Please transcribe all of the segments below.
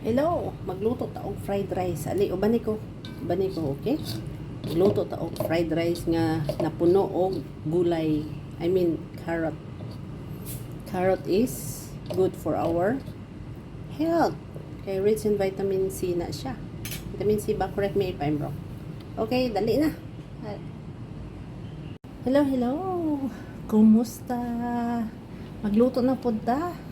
Hello, magluto ta og fried rice. Ali, ubani ko. Ubani ko, okay? Magluto ta og fried rice nga napuno og gulay. I mean, carrot. Carrot is good for our health. Kay rich in vitamin C na siya. Vitamin C ba? Correct me if I'm wrong. Okay, dali na. Hello, hello. Kumusta? Magluto na po ta.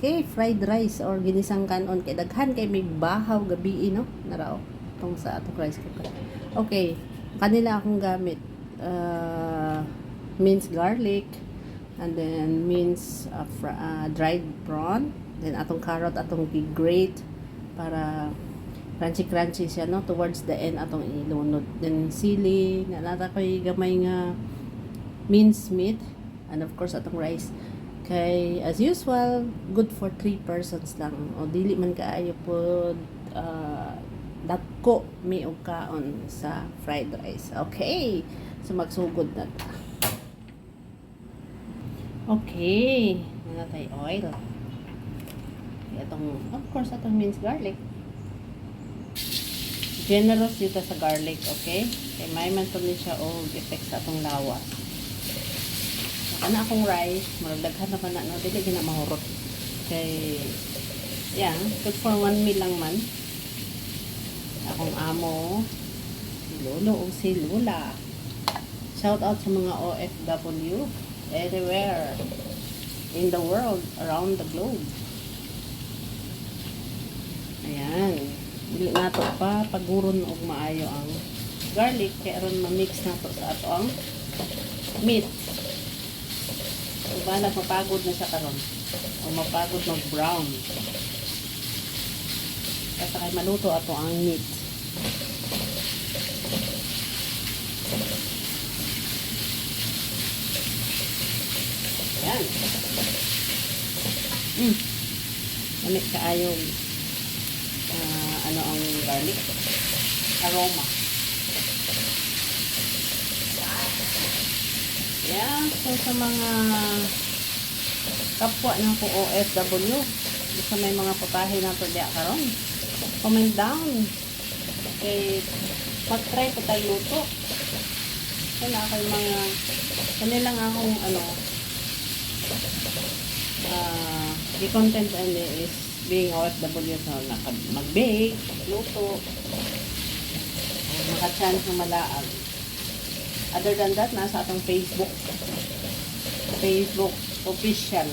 Okay, fried rice or ginisang kanon kay daghan kay may bahaw gabi no narao tong sa atong rice cooker. Okay, kanila akong gamit minced garlic and then minced dried prawn, then atong carrot atong grate para crunchy siya no towards the end atong ilunod, then sili na nata koy gamay nga minced meat, and of course atong rice. Kay as usual, good for 3 persons lang. O dili man kaayo po dako mi og kaon sa fried rice. Okay. So magsugod na ta. Okay. Ano tay oil. Itong of course atong minced garlic. Generous dito sa garlic, okay? Kay may man to ni siya og effect sa atong lawas. Ana akong rice, maragdaghan naman na, no? Dili gina mahurot. Kay, yeah, good for 1 meal lang man. Akong amo, si Lolo o si Lula. Shout out sa mga OFW everywhere in the world, around the globe. Ayan. Dili nato pa paguron og maayo ang garlic, kaya aron ma-mix nato sa ato ang meat. Diba, mapagod na siya karon o mapagod mag-brown kasi kay maluto ato ang meat. Yan. Lamig kaayo ano ang garlic aroma. Yeah, so sa mga kapwa na po OFW, sa may mga putahe na to diya karon, comment down. Okay, mag-try po tayo luto. So na kay mga kanilang akong ano the content and is being OFW, so mag-bake, luto, maka-chance ng malaag. Other than that, nasa atong Facebook official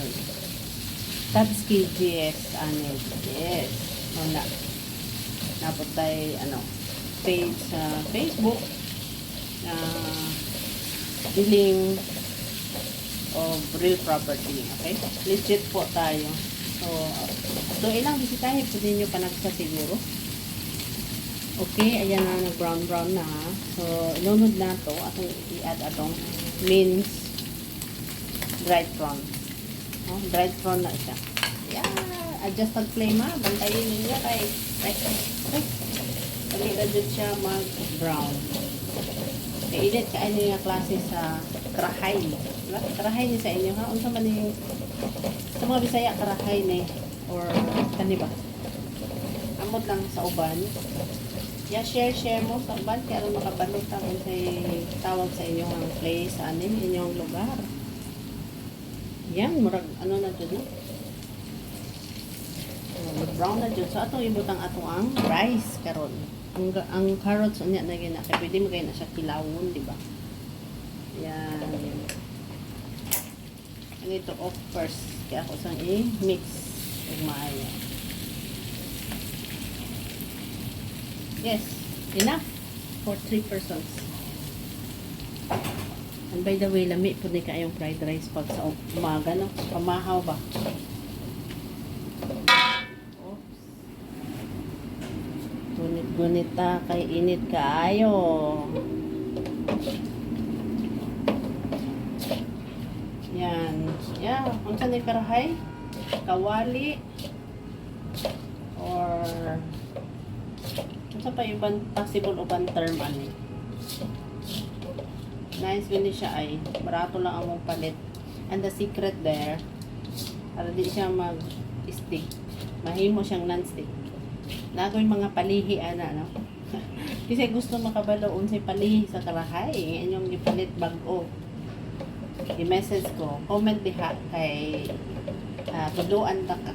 Tabsky GS anil. Yes. Muna. Napot tayo, page sa Facebook dealing of real property. Okay? Legit po tayo. So ilang bisitahin po ninyo panagsa siguro. Okay, ayan na, nag-brown na. So, ilunod na to. Atong i-add atong minced dried prawn. Dried prawn na siya. Yeah, adjust ang flame ha. Bantayin ninyo kay pag-i-adjust siya mag-brown. Kaya init ka ano yung klase sa karahay. Diba? Karahay niya sa inyo ha. Unsa man yung sa mga Bisaya karahay ni or kaniba. Amot lang sa uban. Yeah, share mo sa uban kaya makabalot ang tawag sa inyong place, inyong lugar. Yan, murag ano na dyan. Brown na dyan. So, atong ibutang atong ang rice karon. Ang carrots unya na gina. Kaya pwede mo kayo na siya kilawon, di ba? Yan. Ang ito off first. Kaya ako sang i-mix. Umaya. Yes, enough for 3 persons. And by the way, lami po ni kayong fried rice pag sa umaga, no? Pamahaw ba? Oops. Gunit kay init kaayo. Yan. Yeah, kung saan ni karahay? Kawali or sa pa ibang possible uban term ani. Nice gani siya ay barato lang ang palit. And the secret there para di siya mag-stick. Mahimo siyang non-stick. Nagoy mga palihi ana no. Kasi gusto makabalo unsay palihi sa karahay, inyong gipalit bag-o. I-message ko, comment diha kay tuduan ta ka.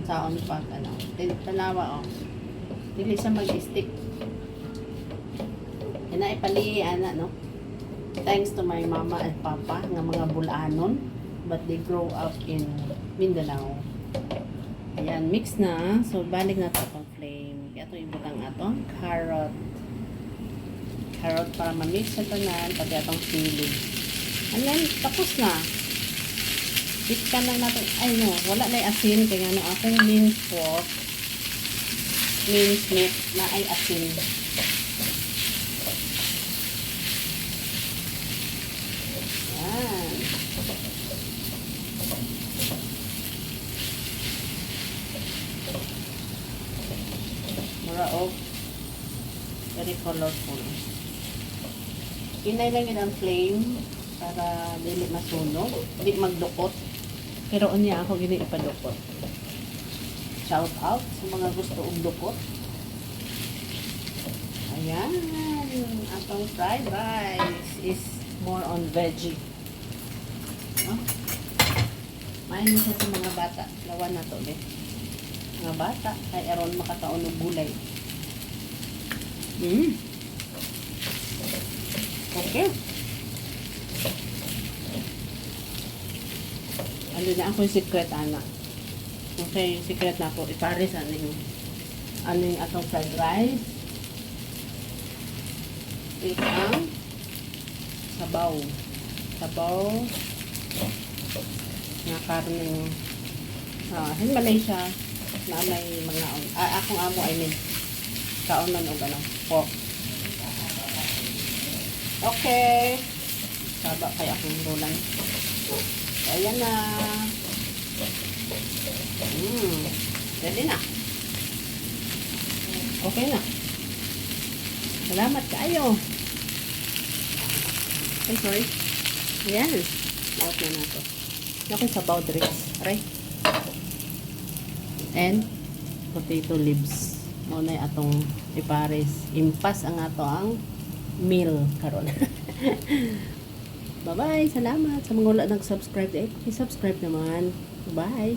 Saon pa ano. Tanawa oh. Dili siya mag-stick. Ina ipalihi ana no. Thanks to my mama and papa nga mga bulanon, but they grow up in Mindanao. Ayan, mix na. So, balik na ito itong flame. Ito ibulang atong carrot. Carrot para ma-mix sa tanan, pati itong chili. And then, tapos na. Ikan lang natin. Ay, no. Wala na yung asin. Kaya ano, akong minced pork. Minced meat na ay asin. Ayan. Mura o. Very colorful. Inay lang yun ang flame para dili masunog. Hindi magdukot. Pero unya ako gini ipadukot. Shout out sa mga gusto og dukot. Ayan. Atong fried rice is more on veggie. No? Main siya sa mga bata. Lawan na to ulit. Mga bata. Kay aron makataon ng gulay. Okay. Ano na ako yung secret, anak. Okay, secret na ako. Ipares ano yung atong fried rice. Ito ang sabaw. Sabaw na karne. In Malaysia, na may mga akong amo ay may kaunan o gano'n. Pork. Okay. Saba kaya akong rulan. So, ayan na. Ready na. Okay na. Salamat kayo. Ay, sorry. Ayan. Out na nato. Ako sabaw drinks. Aray. And potato leaves. Muna atong ipares. Impas ang ato ang meal karon. Bye-bye. Salamat sa mga wala nag-subscribe. I-subscribe naman. Bye.